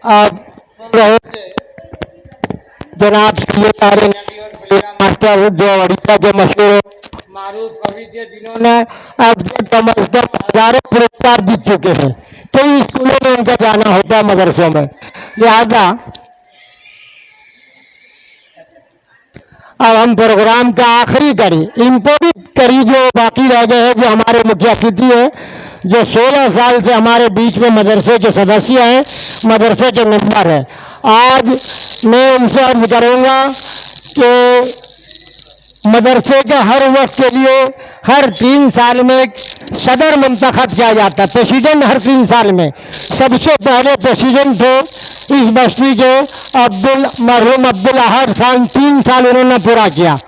आप बोल रहे थे जनाब सैयद तारे नबी और बलीरा मास्टर जो उड़ीसा के मशहूर मारूफ कवि थे, जिन्होंने अब कम अज कम हजारों पुरस्कार जीत चुके हैं। कई स्कूलों में उनका जाना होता है, मदरसों में। लिहाजा अब हम प्रोग्राम का आखिरी कड़ी, इम्पोर्टेंट कड़ी जो बाकी रह गए हैं, जो हमारे मुखिया अतिथि है, जो 16 साल से हमारे बीच में मदरसे के सदस्य हैं, मदरसे के मेंबर हैं। आज मैं उनसे अर्ज करूँगा कि मदरसे के हर वक्त के लिए हर 3 साल में एक सदर मुंतखब किया जाता है, प्रेसिडेंट हर 3 साल में। सबसे पहले प्रेसिडेंट थे इस बस्ती के मरहूम अब्दुल अहद खान, 3 साल उन्होंने पूरा किया।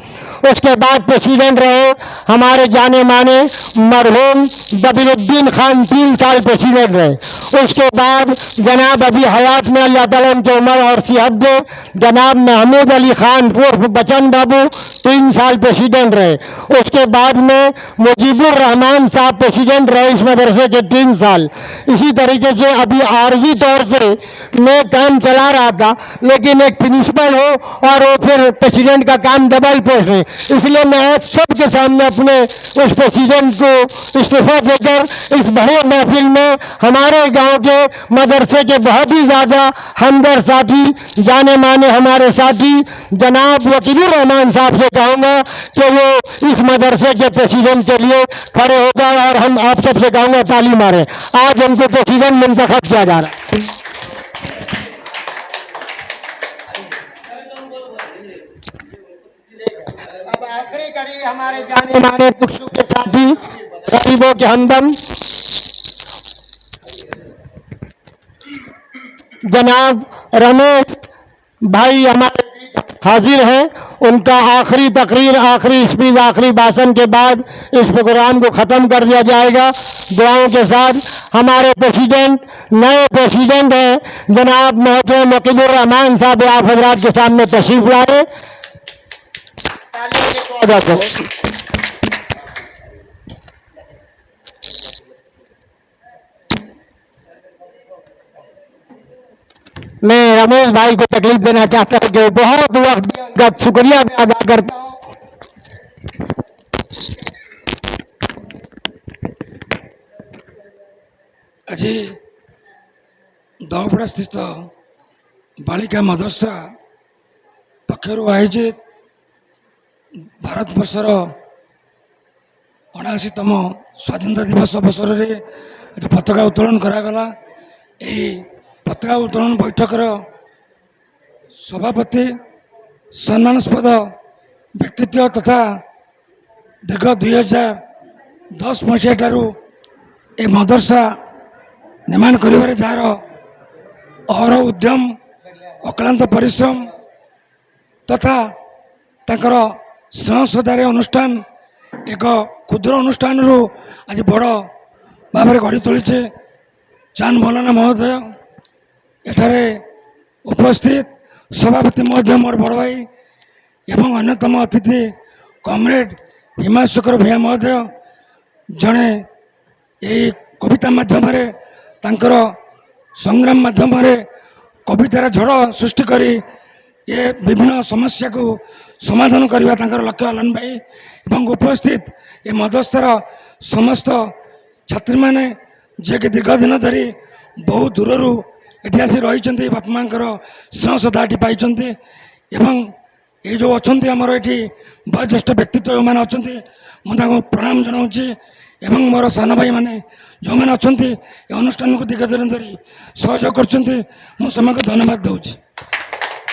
उसके बाद प्रेसिडेंट रहे हमारे जाने माने मरहूम दबिरुद्दीन खान, 3 साल प्रेसिडेंट रहे। उसके बाद जनाब अभी हयात में अल्लाह ताला उनकी उम्र और सेहत दे, जनाब महमूद अली खान उर्फ बचन बाबू, 3 साल प्रेसिडेंट रहे। उसके बाद में मुजीबुर रहमान साहब प्रेसिडेंट रहे इस मदरसे के 3 साल। इसी तरीके से अभी आर्जी तौर से मैं काम चला रहा था, लेकिन एक प्रिंसिपल हो और वो फिर प्रेसिडेंट का काम डबल पोस्ट है, इसलिए मैं आज सबके सामने अपने उस प्रेसिडेंट को इस्तीफा देकर इस बड़े महफिल में हमारे गांव के मदरसे के बहुत ही ज़्यादा हमदर्द साथी, जाने माने हमारे साथी जनाब वकीलुर रहमान साहब से कहूँगा कि वो इस मदरसे के प्रेसिडेंट के लिए खड़े हो जाए और हम आप सबसे कहूँगा ताली मारें। आज हमको प्रेसिडेंट मुंतखब किया जा रहा है। अब आखिरी कड़ी हमारे जाने माने पुरुषों के साथी, गरीबों के हमदम जनाब रमेश भाई हमारे हाजिर हैं। उनका आखिरी तकरीर, आखिरी स्पीच, आखिरी भाषण के बाद इस प्रोग्राम को ख़त्म कर दिया जाएगा दुआओं के साथ। हमारे प्रेसिडेंट, नए प्रेसिडेंट हैं जनाब मोहतरम वकीलुर रहमान साहब, आप हजरात के सामने तशरीफ लाए। मैं रमेश भाई को तकलीफ देना चाहता हूँ कि बहुत वक्त का शुक्रिया भी अदा करता हूँ। आज दौपड़ा स्थित बालिका मदरसा पक्षर आयोजित भारत वर्षर 79तम स्वाधीनता दिवस अवसर में पताका उत्तोलन करागला। यही पताका उत्तोलन बैठकर सभापति सम्मानास्पद व्यक्तित्व तथा दीर्घ 2010 मसीहा ठारू ए मदरसा निर्माण करिबारे जार अहर उद्यम, अक्लांत परिश्रम तथा तांकर स्नेह श्रद्धारे अनुष्ठान एक क्षुद्र अनुष्ठान आज बड़ भाव में गढ़ी तोली चांद मौलाना महोदय एठारे उपस्थित, सभापति महोदय मोर बड़ भाई एवं अन्यतम अतिथि कमरेड हिमाशकर भैया महोदय, जड़े यही कविता माध्यम तांकर संग्राम माध्यम कवितार झड़ सृष्टि करी ये विभिन्न समस्या को समाधान करने तांकर लक्ष्य आलन भाई एवं उपस्थित ये मदरसार समस्त छात्री माने जे कि दीर्घ दिन धरी बहुत दूर एटी आसी रही बापा माँ स्नेह श्रद्धा पाई एवं ये जो अच्छा आमर ये वयोज्येष्ठ व्यक्तित्व जो मैंने अच्छा मुझे प्रणाम जनाऊँगी एवं मोर सान भाई मैंने जो मैंने अच्छा ये अनुष्ठान को दीर्घ दिन धरी सहयोग कर धन्यवाद दूसरी।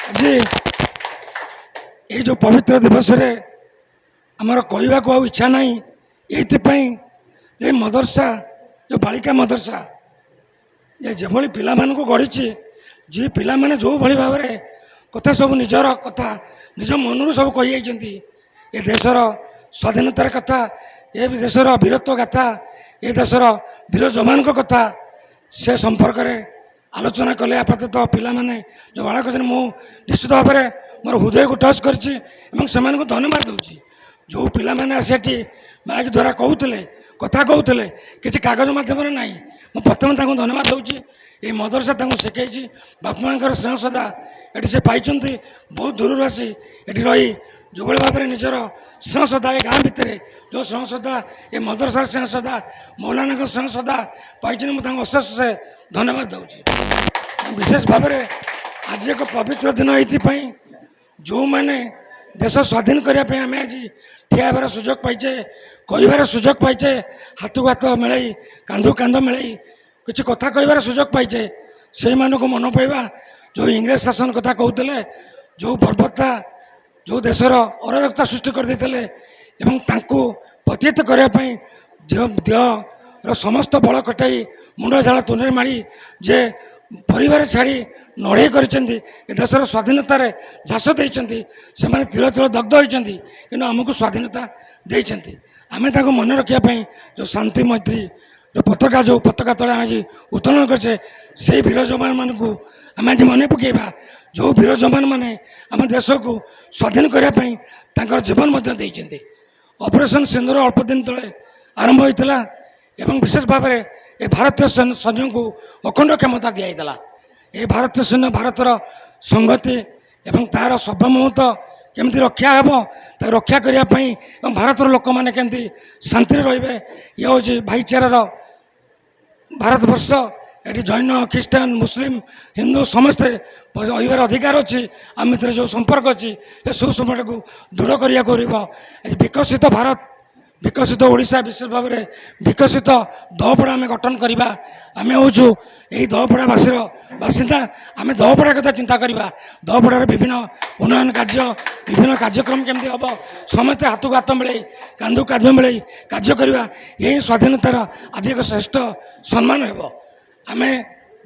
जी ये जो पवित्र दिवस रे आमर कहवा को इच्छा ना ये मदरसा जो बालिका मदरसा जो पिला को गढ़ी जी पिला माने जो भाई भाव में कथा सब निजर कथा निज मन सब कही ये देशर स्वाधीनतार कथा, ये देशर वीरत्व गाथा, ये देशर वीर जवान कथा से संपर्क में आलोचना कले। आपातत पिला माने जो बालक मु निश्चित भाव में मोर हृदय को टच कर धन्यवाद दूसरी। जो पिला माने आसी माइक द्वारा कहते କଥା କହୁଥିଲେ କିଛି କାଗଜ ମାଧ୍ୟମରେ ନାହିଁ। ମୁଁ ପ୍ରଥମେ ତାଙ୍କୁ ଧନ୍ୟବାଦ ଦେଉଛି। এই ମଦରସା ତାଙ୍କୁ ଶିଖାଇଛି। ବାପା ମାଙ୍କର ସ୍ନେହ ଶ୍ରଦ୍ଧା ଏଠି ସେ ପାଇଛନ୍ତି। ବହୁତ ଦୂରରୁ ଆସି ଏଠି ରହି ଯେଉଁଭଳି ଭାବରେ ନିଜର ସ୍ନେହ ଶ୍ରଦ୍ଧା ଏ ଗାଁ ଭିତରେ ଯେଉଁ ସ୍ନେହ ଶ୍ରଦ୍ଧା ଏ ମଦରସାର ସ୍ନେହ ଶ୍ରଦ୍ଧା ମୌଲାନାଙ୍କ ସ୍ନେହ ଶ୍ରଦ୍ଧା ପାଇଛନ୍ତି, ମୁଁ ତାଙ୍କୁ ଅଶେଷ ଧନ୍ୟବାଦ ଦେଉଛି। ବିଶେଷ ଭାବରେ ଆଜି ଏକ ପବିତ୍ର ଦିନ ଏଇଥିପାଇଁ, ଯେଉଁମାନେ ଦେଶ ସ୍ୱାଧୀନ କରିବା ପାଇଁ ଆମେ ଆଜି ଠିଆ ହେବାର ସୁଯୋଗ ପାଇଛେ, କହିବାର ସୁଯୋଗ ପାଇଛେ, ହାତକୁ ହାତ ମିଳେଇ କାନ୍ଧକୁ କାନ୍ଧ ମିଳେଇ କିଛି କଥା କହିବାର ସୁଯୋଗ ପାଇଛେ, ସେଇମାନଙ୍କୁ ମନେ ପାଇବା। ଯେଉଁ ଇଂରେଜ ଶାସନ କଥା କହୁଥିଲେ, ଯେଉଁ ବର୍ବରତା, ଯେଉଁ ଦେଶର ଅରାଜକତା ସୃଷ୍ଟି କରିଦେଇଥିଲେ ଏବଂ ତାଙ୍କୁ ପ୍ରତିହତ କରିବା ପାଇଁ ଦେହର ସମସ୍ତ ବଳ ଖଟାଇ ମୁଣ୍ଡ ଝାଳ ତୁଣ୍ଡରେ ମାରି ଯେ ପରିବାର ଛାଡ଼ି ଲଢ଼େଇ କରିଛନ୍ତି, ଏ ଦେଶର ସ୍ୱାଧୀନତାରେ ଝାସ ଦେଇଛନ୍ତି, ସେମାନେ ତିଳ ତିଳ ଦଗ୍ଧ ହୋଇଛନ୍ତି, କିନ୍ତୁ ଆମକୁ ସ୍ୱାଧୀନତା ଦେଇଛନ୍ତି। ଆମେ ତାଙ୍କୁ ମନେ ରଖିବା ପାଇଁ ଯେଉଁ ଶାନ୍ତି ମୈତ୍ରୀ ପତାକା, ଯେଉଁ ପତାକା ତଳେ ଆମେ ଆଜି ଉତ୍ତୋଳନ କରିଛେ, ସେଇ ବୀର ଯବାନମାନଙ୍କୁ ଆମେ ଆଜି ମନେ ପକାଇବା। ଯେଉଁ ବୀର ଯବାନମାନେ ଆମ ଦେଶକୁ ସ୍ୱାଧୀନ କରିବା ପାଇଁ ତାଙ୍କର ଜୀବନ ମଧ୍ୟ ଦେଇଛନ୍ତି। ଅପରେସନ୍ ସିନ୍ଦୁର ଅଳ୍ପ ଦିନ ତଳେ ଆରମ୍ଭ ହୋଇଥିଲା ଏବଂ ବିଶେଷ ଭାବରେ ଏ ଭାରତୀୟ ସୈନ୍ୟଙ୍କୁ ଅଖଣ୍ଡ କ୍ଷମତା ଦିଆଯାଇଥିଲା। ଏ ଭାରତୀୟ ସୈନ୍ୟ ଭାରତର ସଂହତି ଏବଂ ତାର ସାର୍ବଭୌମତ୍ୱ କେମିତି ରକ୍ଷା ହେବ, ତାକୁ ରକ୍ଷା କରିବା ପାଇଁ ଏବଂ ଭାରତର ଲୋକମାନେ କେମିତି ଶାନ୍ତିରେ ରହିବେ, ଇଏ ହେଉଛି ଭାଇଚାରାର ଭାରତବର୍ଷ। ଏଠି ଜୈନ, ଖ୍ରୀଷ୍ଟିଆନ, ମୁସଲିମ, ହିନ୍ଦୁ ସମସ୍ତେ ରହିବାର ଅଧିକାର ଅଛି। ଆମ ଭିତରେ ଯେଉଁ ସମ୍ପର୍କ ଅଛି, ସେ ସୁସମ୍ପର୍କକୁ ଦୃଢ଼ କରିବାକୁ ପଡ଼ିବ। ବିକଶିତ ଭାରତ, ବିକଶିତ ଓଡ଼ିଶା, ବିଶେଷ ଭାବରେ ବିକଶିତ ଦହପଡ଼ା ଆମେ ଗଠନ କରିବା। ଆମେ ହେଉଛୁ ଏହି ଦହପଡ଼ାବାସୀର ବାସିନ୍ଦା। ଆମେ ଦହପଡ଼ା କଥା ଚିନ୍ତା କରିବା। ଦହପଡ଼ାର ବିଭିନ୍ନ ଉନ୍ନୟନ କାର୍ଯ୍ୟ, ବିଭିନ୍ନ କାର୍ଯ୍ୟକ୍ରମ କେମିତି ହେବ, ସମସ୍ତେ ହାତକୁ ହାତ ମିଳେଇ କାନ୍ଧକୁ କାନ୍ଧ ମିଳେଇ କାର୍ଯ୍ୟ କରିବା। ଏହି ସ୍ୱାଧୀନତାର ଆଜି ଏକ ଶ୍ରେଷ୍ଠ ସମ୍ମାନ ହେବ। ଆମେ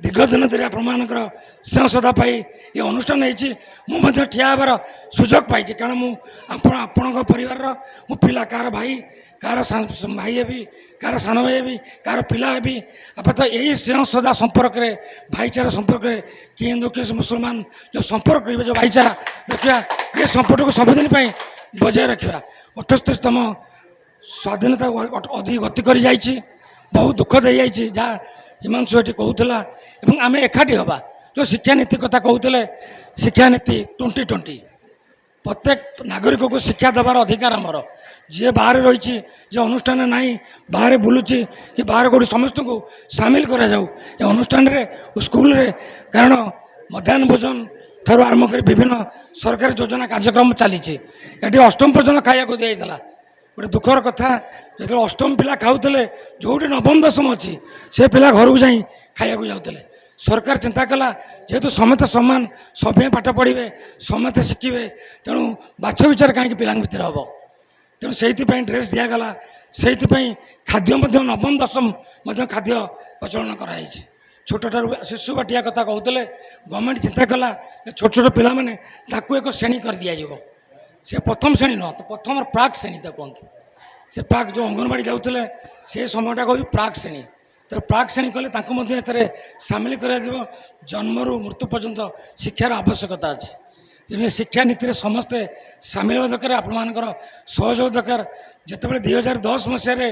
ଦୀର୍ଘ ଦିନ ଧରି ଆପଣମାନଙ୍କର ସ୍ନେହ ଶ୍ରଦ୍ଧା ପାଇ ଏ ଅନୁଷ୍ଠାନ ହେଇଛି। ମୁଁ ମଧ୍ୟ ଠିଆ ହେବାର ସୁଯୋଗ ପାଇଛି, କାରଣ ମୁଁ ଆପଣଙ୍କ ପରିବାରର ମୁଁ ପିଲା, କାହାର ଭାଇ, କାହାର ଭାଇ ହେବି, କାହାର ସାନ ଭାଇ ହେବି, କାହାର ପିଲା ହେବି। ଆପଣ ତ ଏହି ସ୍ନେହ ଶ୍ରଦ୍ଧା ସମ୍ପର୍କରେ, ଭାଇଚାରା ସମ୍ପର୍କରେ, କି ହିନ୍ଦୁ କି ମୁସଲମାନ ଯେଉଁ ସମ୍ପର୍କ କରିବେ, ଯେଉଁ ଭାଇଚାରା ରଖିବା, ଏ ସମ୍ପର୍କକୁ ସବୁଦିନ ପାଇଁ ବଜାୟ ରଖିବା। 78ତମ ସ୍ୱାଧୀନତା ଅଧିକ ଗତି କରିଯାଇଛି, ବହୁତ ଦୁଃଖ ଦେଇଯାଇଛି, ଯାହା ହିମାଂଶୁ ଏଠି କହୁଥିଲା। ଏବଂ ଆମେ ଏକାଠି ହେବା। ଯେଉଁ ଶିକ୍ଷାନୀତି କଥା କହୁଥିଲେ, ଶିକ୍ଷାନୀତି 2020 ପ୍ରତ୍ୟେକ ନାଗରିକକୁ ଶିକ୍ଷା ଦେବାର ଅଧିକାର ଆମର। ଯିଏ ବାହାରେ ରହିଛି, ଯେ ଅନୁଷ୍ଠାନ ନାହିଁ, ବାହାରେ ବୁଲୁଛି କି ବାହାରେ କେଉଁଠି, ସମସ୍ତଙ୍କୁ ସାମିଲ କରାଯାଉ ଏ ଅନୁଷ୍ଠାନରେ, ସ୍କୁଲରେ। କାରଣ ମଧ୍ୟାହ୍ନ ଭୋଜନ ଠାରୁ ଆରମ୍ଭ କରି ବିଭିନ୍ନ ସରକାରୀ ଯୋଜନା କାର୍ଯ୍ୟକ୍ରମ ଚାଲିଛି। ଏଠି ଅଷ୍ଟମ ପର୍ଯ୍ୟନ୍ତ ଖାଇବାକୁ ଦିଆଯାଇଥିଲା। ଗୋଟେ ଦୁଃଖର କଥା, ଯେତେବେଳେ ଅଷ୍ଟମ ପିଲା ଖାଉଥିଲେ, ଯେଉଁଠି ନବମ ଦଶମ ଅଛି, ସେ ପିଲା ଘରକୁ ଯାଇ ଖାଇବାକୁ ଯାଉଥିଲେ। ସରକାର ଚିନ୍ତା କଲା, ଯେହେତୁ ସମସ୍ତେ ସମାନ, ସଭିଏଁ ପାଠ ପଢ଼ିବେ, ସମସ୍ତେ ଶିଖିବେ, ତେଣୁ ବାଛ ବିଚାର କାହିଁକି ପିଲାଙ୍କ ଭିତରେ ହେବ। ତେଣୁ ସେଇଥିପାଇଁ ଡ୍ରେସ୍ ଦିଆଗଲା। ସେଇଥିପାଇଁ ଖାଦ୍ୟ ମଧ୍ୟ ନବମ ଦଶମ ମଧ୍ୟ ଖାଦ୍ୟ ପ୍ରଚଳନ କରାଯାଇଛି। ଛୋଟଠାରୁ ଶିଶୁ ବାଟିଆ କଥା କହୁଥିଲେ, ଗଭର୍ଣ୍ଣମେଣ୍ଟ ଚିନ୍ତା କଲା ଛୋଟ ଛୋଟ ପିଲାମାନେ ତାକୁ ଏକ ଶ୍ରେଣୀ କରିଦିଆଯିବ। ସେ ପ୍ରଥମ ଶ୍ରେଣୀ ନୁହଁ, ତ ପ୍ରଥମର ପ୍ରାକ୍ ଶ୍ରେଣୀ ତାକୁ କୁହନ୍ତି। ସେ ପ୍ରାକ୍ ଯେଉଁ ଅଙ୍ଗନବାଡ଼ି ଯାଉଥିଲେ, ସେ ସମୟଟା କହୁଛି ପ୍ରାକ୍ ଶ୍ରେଣୀ। ତ ପ୍ରାକ୍ ଶ୍ରେଣୀ କଲେ ତାଙ୍କୁ ମଧ୍ୟ ଏଥିରେ ସାମିଲ କରାଯିବ। ଜନ୍ମରୁ ମୃତ୍ୟୁ ପର୍ଯ୍ୟନ୍ତ ଶିକ୍ଷାର ଆବଶ୍ୟକତା ଅଛି। ତେଣୁ ଶିକ୍ଷାନୀତିରେ ସମସ୍ତେ ସାମିଲ ହେବା ଦରକାର। ଆପଣମାନଙ୍କର ସହଯୋଗ ଦରକାର। ଯେତେବେଳେ 2010 ମସିହାରେ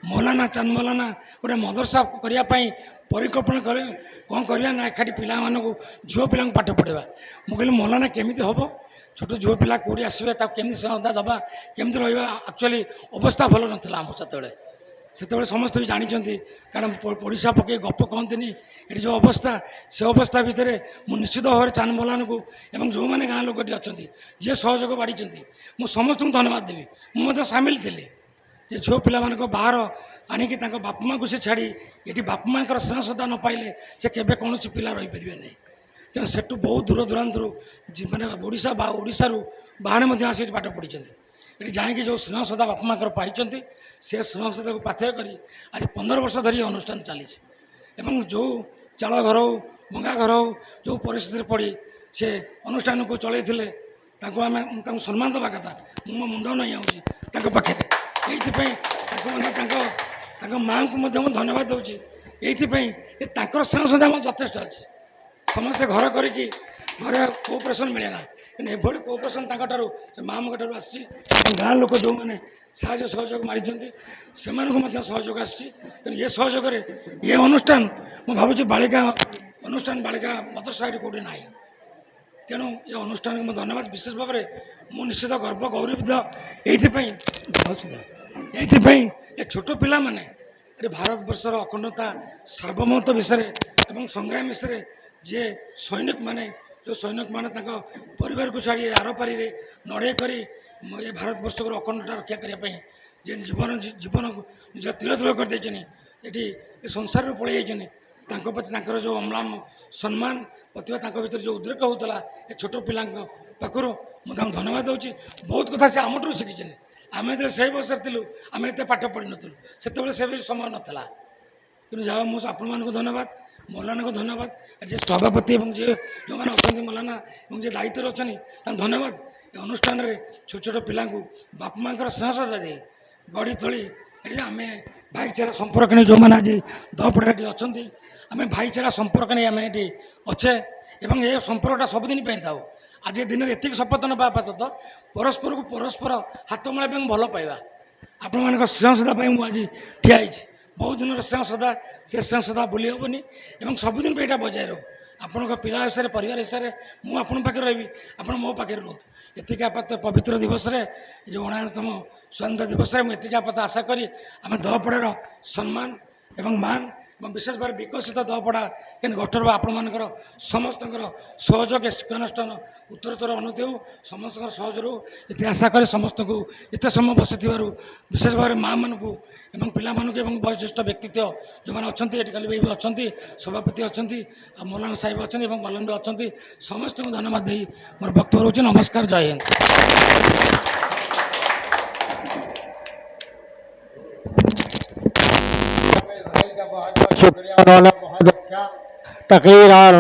ମୌଲାନା ଚାନ୍ଦ ମୌଲାନା ଗୋଟେ ମଦରସା କରିବା ପାଇଁ ପରିକଳ୍ପନା କଲେ, କ'ଣ କରିବା ନା ଏକାଠି ପିଲାମାନଙ୍କୁ, ଝିଅ ପିଲାଙ୍କୁ ପାଠ ପଢ଼ାଇବା। ମୁଁ କହିଲି ମୌଲାନା କେମିତି ହେବ, ଛୋଟ ଝିଅ ପିଲା କେଉଁଠି ଆସିବେ, ତାକୁ କେମିତି ଶ୍ରଦ୍ଧା ଦେବା, କେମିତି ରହିବା। ଆକ୍ଚୁଆଲି ଅବସ୍ଥା ଭଲ ନଥିଲା ଆମ ସେତେବେଳେ। ସେତେବେଳେ ସମସ୍ତେ ବି ଜାଣିଛନ୍ତି, କାରଣ ପଡ଼ିଶା ପକାଇ ଗପ କହନ୍ତିନି, ଏଠି ଯେଉଁ ଅବସ୍ଥା, ସେ ଅବସ୍ଥା ଭିତରେ ମୁଁ ନିଶ୍ଚିତ ଭାବରେ ଚାନ୍ଦ ମୌଲାନାଙ୍କୁ ଏବଂ ଯେଉଁମାନେ ଗାଁ ଲୋକ ଏଠି ଅଛନ୍ତି, ଯିଏ ସହଯୋଗ ବାଢ଼ିଛନ୍ତି, ମୁଁ ସମସ୍ତଙ୍କୁ ଧନ୍ୟବାଦ ଦେବି। ମୁଁ ମଧ୍ୟ ସାମିଲ ଥିଲି। ଯେ ଝିଅ ପିଲାମାନଙ୍କ ବାହାର ଆଣିକି ତାଙ୍କ ବାପା ମାଆଙ୍କୁ ସେ ଛାଡ଼ି ଏଠି ବାପା ମାଆଙ୍କର ସ୍ନେହ ଶ୍ରଦ୍ଧା ନ ପାଇଲେ ସେ କେବେ କୌଣସି ପିଲା ରହିପାରିବେ ନାହିଁ। ତେଣୁ ସେଠୁ ବହୁତ ଦୂର ଦୂରାନ୍ତରୁ ମାନେ ଓଡ଼ିଶାରୁ ବାହାରେ ମଧ୍ୟ ଆସି ଏଠି ପାଠ ପଢ଼ିଛନ୍ତି। ଏଠି ଯାଇକି ଯେଉଁ ସ୍ନେହ ଶ୍ରଦ୍ଧା ବାପା ମାଆଙ୍କର ପାଇଛନ୍ତି, ସେ ସ୍ନେହ ଶ୍ରଦ୍ଧାକୁ ପାଥେୟ କରି ଆଜି 15 ବର୍ଷ ଧରି ଅନୁଷ୍ଠାନ ଚାଲିଛି। ଏବଂ ଯେଉଁ ଚାଳ ଘର ହେଉ, ଭଙ୍ଗା ଘର ହେଉ, ଯେଉଁ ପରିସ୍ଥିତିରେ ପଡ଼ି ସେ ଅନୁଷ୍ଠାନକୁ ଚଳାଇଥିଲେ, ତାଙ୍କୁ ସମ୍ମାନ ଦେବା କଥା। ମୁଁ ମୋ ମୁଣ୍ଡ ନେଇ ଯାଉଛି ତାଙ୍କ ପାଖରେ। ଏଇଥିପାଇଁ ତାଙ୍କୁ ମଧ୍ୟ ତାଙ୍କ ମାଆଙ୍କୁ ମଧ୍ୟ ମୁଁ ଧନ୍ୟବାଦ ଦେଉଛି। ଏଇଥିପାଇଁ ତାଙ୍କର ସ୍ନେହ ଶ୍ରଦ୍ଧା ଆମର ଯଥେଷ୍ଟ ଅଛି। ସମସ୍ତେ ଘର କରିକି ଘରେ କୋଅପରେସନ୍ ମିଳେ ନା, କିନ୍ତୁ ଏଭଳି କୋଅପରେସନ୍ ତାଙ୍କଠାରୁ ସେ ମାଆଙ୍କ ଠାରୁ ଆସିଛି ଏବଂ ଗାଁ ଲୋକ ଯେଉଁମାନେ ସାହାଯ୍ୟ ସହଯୋଗ ମାରିଛନ୍ତି ସେମାନଙ୍କୁ ମଧ୍ୟ ସହଯୋଗ ଆସିଛି। ତେଣୁ ଏ ସହଯୋଗରେ ଏ ଅନୁଷ୍ଠାନ ମୁଁ ଭାବୁଛି ବାଳିକା ଅନୁଷ୍ଠାନ ବାଳିକା ମଦରସା ଏଠି କେଉଁଠି ନାହିଁ। ତେଣୁ ଏ ଅନୁଷ୍ଠାନକୁ ମୁଁ ଧନ୍ୟବାଦ ବିଶେଷ ଭାବରେ ମୁଁ ନିଶ୍ଚିତ ଗର୍ବ ଗୌରବିତ ଏଇଥିପାଇଁ ଯେ ଛୋଟ ପିଲାମାନେ ଏଠି ଭାରତବର୍ଷର ଅଖଣ୍ଡତା ସାର୍ବଭୌମତ୍ୱ ବିଷୟରେ ଏବଂ ସଂଗ୍ରାମ ବିଷୟରେ ଯିଏ ସୈନିକମାନେ ଯେଉଁ ସୈନିକମାନେ ତାଙ୍କ ପରିବାରକୁ ଛାଡ଼ି ଆରପାରିରେ ଲଢ଼େଇ କରି ଏ ଭାରତବର୍ଷର ଅଖଣ୍ଡତା ରକ୍ଷା କରିବା ପାଇଁ ଯେ ଜୀବନକୁ ନିଜ ତିଳ ତିଳ କରିଦେଇଛନ୍ତି ଏଠି ଏ ସଂସାରରୁ ପଳେଇ ଯାଇଛନ୍ତି ତାଙ୍କ ପ୍ରତି ତାଙ୍କର ଯେଉଁ ଅମ୍ଳାନ ସମ୍ମାନ ପ୍ରତିଭା ତାଙ୍କ ଭିତରେ ଯେଉଁ ଉଦ୍ରେକ ହେଉଥିଲା ଏ ଛୋଟ ପିଲାଙ୍କ ପାଖରୁ ମୁଁ ତାଙ୍କୁ ଧନ୍ୟବାଦ ଦେଉଛି। ବହୁତ କଥା ସେ ଆମଠାରୁ ଶିଖିଛନ୍ତି। ଆମେ ଯେତେବେଳେ ସେଇ ବୟସରେ ଥିଲୁ ଆମେ ଏତେ ପାଠ ପଢ଼ିନଥିଲୁ ସେତେବେଳେ ସେ ବି ସମୟ ନଥିଲା। କିନ୍ତୁ ଯାହା ମୁଁ ଆପଣମାନଙ୍କୁ ଧନ୍ୟବାଦ ମୌଲାନାଙ୍କୁ ଧନ୍ୟବାଦ ଯେ ସଭାପତି ଏବଂ ଯେଉଁମାନେ ଅଛନ୍ତି ମୌଲାନା ଏବଂ ଯିଏ ଦାୟିତ୍ୱରେ ଅଛନ୍ତି ତାଙ୍କୁ ଧନ୍ୟବାଦ। ଏ ଅନୁଷ୍ଠାନରେ ଛୋଟ ଛୋଟ ପିଲାଙ୍କୁ ବାପା ମାଆଙ୍କର ସ୍ନେହ ଶ୍ରଦ୍ଧା ଦେଇ ଗଢ଼ି ତୋଳି ଏଠି ଆମେ ଭାଇଚାରା ସମ୍ପର୍କ ନେଇ ଯେଉଁମାନେ ଆଜି ଦହପଡ଼ାରେ ଏଠି ଅଛନ୍ତି ଆମେ ଭାଇଚାରା ସମ୍ପର୍କ ନେଇ ଆମେ ଏଠି ଅଛେ ଏବଂ ଏ ସମ୍ପର୍କଟା ସବୁଦିନ ପାଇଁ ଥାଉ। ଆଜି ଦିନରେ ଏତିକି ଶପଥ ନେବା ଆପାତତଃ ପରସ୍ପରକୁ ପରସ୍ପର ହାତ ମିଳାଇବା ଏବଂ ଭଲ ପାଇବା ଆପଣମାନଙ୍କ ସ୍ନେହ ଶ୍ରଦ୍ଧା ପାଇଁ ମୁଁ ଆଜି ଠିଆ ହେଇଛି। ବହୁତ ଦିନର ସ୍ନେହ ଶ୍ରଦ୍ଧା ସେ ସ୍ନେହ ଶ୍ରଦ୍ଧା ଭୁଲି ହେବନି ଏବଂ ସବୁଦିନ ପାଇଁ ଏଇଟା ବଜାୟ ରହୁ। ଆପଣଙ୍କ ପିଲା ହିସାବରେ ପରିବାର ହିସାବରେ ମୁଁ ଆପଣଙ୍କ ପାଖରେ ରହିବି ଆପଣ ମୋ ପାଖରେ ରୁହନ୍ତୁ। ଏତିକି ଆପାତ ପବିତ୍ର ଦିବସରେ ଯେଉଁ 79ତମ ସ୍ୱାଧୀନତା ଦିବସରେ ମୁଁ ଏତିକି ଆପାତ ଆଶା କରି ଆମେ ଦହପଡ଼ାର ସମ୍ମାନ ଏବଂ ମାନ ଏବଂ ବିଶେଷ ଭାବରେ ବିକଶିତ ଦହପଡ଼ା କେମିତି ଗଠନ ହେବ ଆପଣମାନଙ୍କର ସମସ୍ତଙ୍କର ସହଯୋଗ ଶିକ୍ଷାନୁଷ୍ଠାନ ଉତ୍ତରୋତ୍ତର ଉନ୍ନତି ହେଉ ସମସ୍ତଙ୍କର ସହଯୋଗ ଏତେ ଆଶା କରି ସମସ୍ତଙ୍କୁ ଏତେ ସମୟ ବସିଥିବାରୁ ବିଶେଷ ଭାବରେ ମାଆମାନଙ୍କୁ ଏବଂ ପିଲାମାନଙ୍କୁ ଏବଂ ବୟୋଜ୍ୟେଷ୍ଠ ବ୍ୟକ୍ତିତ୍ୱ ଯେଉଁମାନେ ଅଛନ୍ତି ଏଠି କାଲି ବି ଅଛନ୍ତି ସଭାପତି ଅଛନ୍ତି ଆଉ ମୌଲାନା ସାହେବ ଅଛନ୍ତି ଏବଂ ମୌଲାନା ଅଛନ୍ତି ସମସ୍ତଙ୍କୁ ଧନ୍ୟବାଦ ଦେଇ ମୋର ବକ୍ତବ୍ୟ ରହୁଛି। ନମସ୍କାର, ଜୟ ହିନ୍ଦ। शुक्रिया, उन्होंने बहुत अच्छा तकरीर और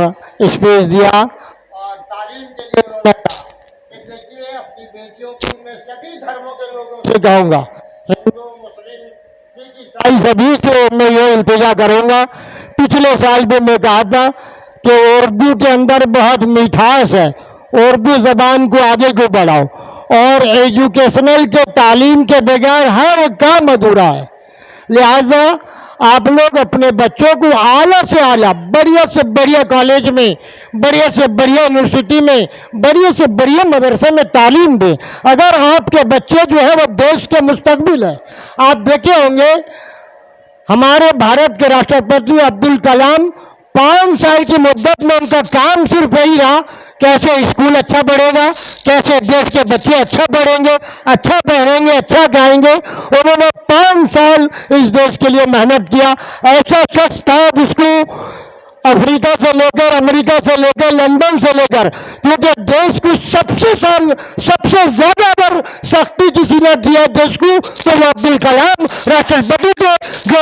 स्पीच दिया और तालीम के लिए उन्होंने कहा कि देखिए अपनी बेटियों को मैं सभी धर्मों के लोगों से कहूँगा हिंदू मुस्लिम सिख ईसाई भाई सभी से मैं ये इल्तिजा करूँगा। पिछले साल भी मैं कहा था कि उर्दू के अंदर बहुत मिठास है, उर्दू जबान को आगे को बढ़ाओ और एजुकेशनल के तालीम के बगैर हर काम अधूरा है। लिहाजा आप लोग अपने बच्चों को आला से आला बढ़िया से बढ़िया कॉलेज में बढ़िया से बढ़िया यूनिवर्सिटी में बढ़िया से बढ़िया मदरसे में तालीम दें। अगर आपके बच्चे जो है वो देश के मुस्तकबिल है। आप देखे होंगे हमारे भारत के राष्ट्रपति अब्दुल कलाम 5 साल की मुद्दत में उनका काम सिर्फ यही रहा कैसे स्कूल अच्छा बढ़ेगा, कैसे देश के बच्चे अच्छा पढ़ेंगे, अच्छा पढ़ेंगे, अच्छा गाएंगे। उन्होंने 5 साल इस देश के लिए मेहनत किया। ऐसा शख्स था जिसको अफ्रीका से लेकर अमेरिका से लेकर लंदन से लेकर, क्योंकि देश को सबसे ज्यादा अगर शक्ति किसी ने दिया देश को तो वो अब्दुल कलाम राष्ट्रपति थे जो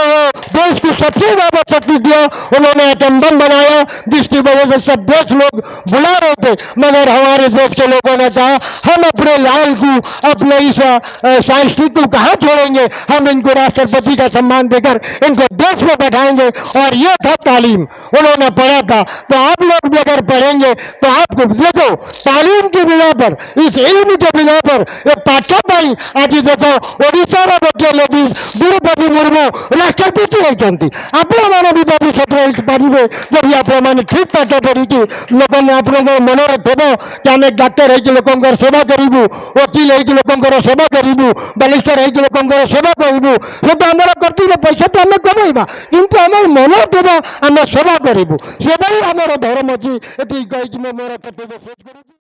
देश को सबसे ज्यादा शक्ति दिया। उन्होंने एटम बम बनाया जिसकी वजह से सब देश लोग बुला रहे थे, मगर हमारे देश के लोगों ने कहा हम अपने लाल को अपने इस साइंटिस्ट को कहाँ छोड़ेंगे, हम इनको राष्ट्रपति का सम्मान देकर इनको देश में बैठाएंगे। और ये था तालीम उन्होंने पढ़ा था। तो आप लोग भी अगर पढ़ेंगे तो आपको देखो तालीम की बिना पर इस इल्म के बिना पर पाठ्य पाई आज देखो ओडिशार गोटे लेडीज द्रौपदी मुर्मू राष्ट्रपति होती आपण मैंने भी भविष्य पारे जब आप ठीक पाठ पढ़ी लोक आप मनर थे कि आम डाक्तर लोक सेवा करूँ, वकिल लोक सेवा करूँ, बालिस्टर लोक सेवा करूँ, से तो आम कर्तव्य पैसा तो आम कमेबा किंतु आम मन थे आम सेवा करूँ। सेवा ही आम धर्म अच्छी ये कही मोर कर्तव्य शेष करूँ।